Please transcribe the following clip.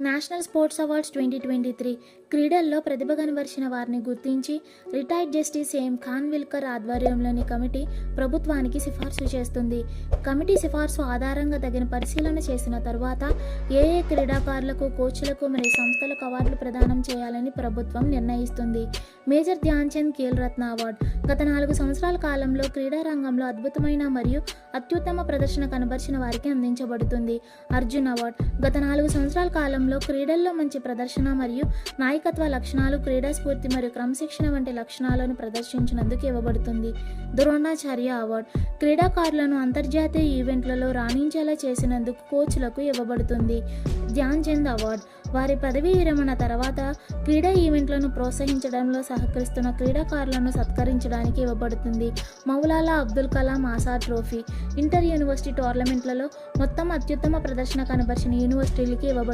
National sports awards 2023 క్రీడల్లో ప్రతిభ కనబరిచిన వారిని గుర్తించి రిటైర్డ్ జస్టిస్ ఎం ఖాన్విల్కర్ ఆధ్వర్యంలోని కమిటీ ప్రభుత్వానికి సిఫార్సు చేస్తుంది. కమిటీ సిఫార్సు ఆధారంగా తగిన పరిశీలన చేసిన తరువాత ఏ క్రీడాకారులకు, కోచ్లకు మరియు సంస్థలకు అవార్డులు ప్రదానం చేయాలని ప్రభుత్వం నిర్ణయిస్తుంది. మేజర్ ధ్యాన్ చంద్ ఖేల్ రత్న అవార్డు గత 4 సంవత్సరాల కాలంలో క్రీడా రంగంలో అద్భుతమైన మరియు అత్యుత్తమ ప్రదర్శన కనబరిచిన వారికి అందించబడుతుంది. అర్జున్ అవార్డు గత 4 సంవత్సరాల కాలంలో క్రీడల్లో మంచి ప్రదర్శన మరియు నాయకత్వ లక్షణాలు, క్రీడా స్ఫూర్తి మరియు క్రమశిక్షణ వంటి లక్షణాలను ప్రదర్శించినందుకు ఇవ్వబడుతుంది. ద్రోణాచార్య అవార్డు క్రీడాకారులను అంతర్జాతీయ ఈవెంట్లలో రాణించేలా చేసినందుకు కోచ్లకు ఇవ్వబడుతుంది. ధ్యాన్ చంద్ అవార్డు వారి పదవీ విరమణ తర్వాత క్రీడా ఈవెంట్లను ప్రోత్సహించడంలో సహకరిస్తున్న క్రీడాకారులను సత్కరించడానికి ఇవ్వబడుతుంది. Maulana Abdul Kalam Azad trophy inter university టోర్నమెంట్లలో మొత్తం అత్యుత్తమ ప్రదర్శన కనబరిచిన యూనివర్సిటీలకి ఇవ్వబడుతుంది.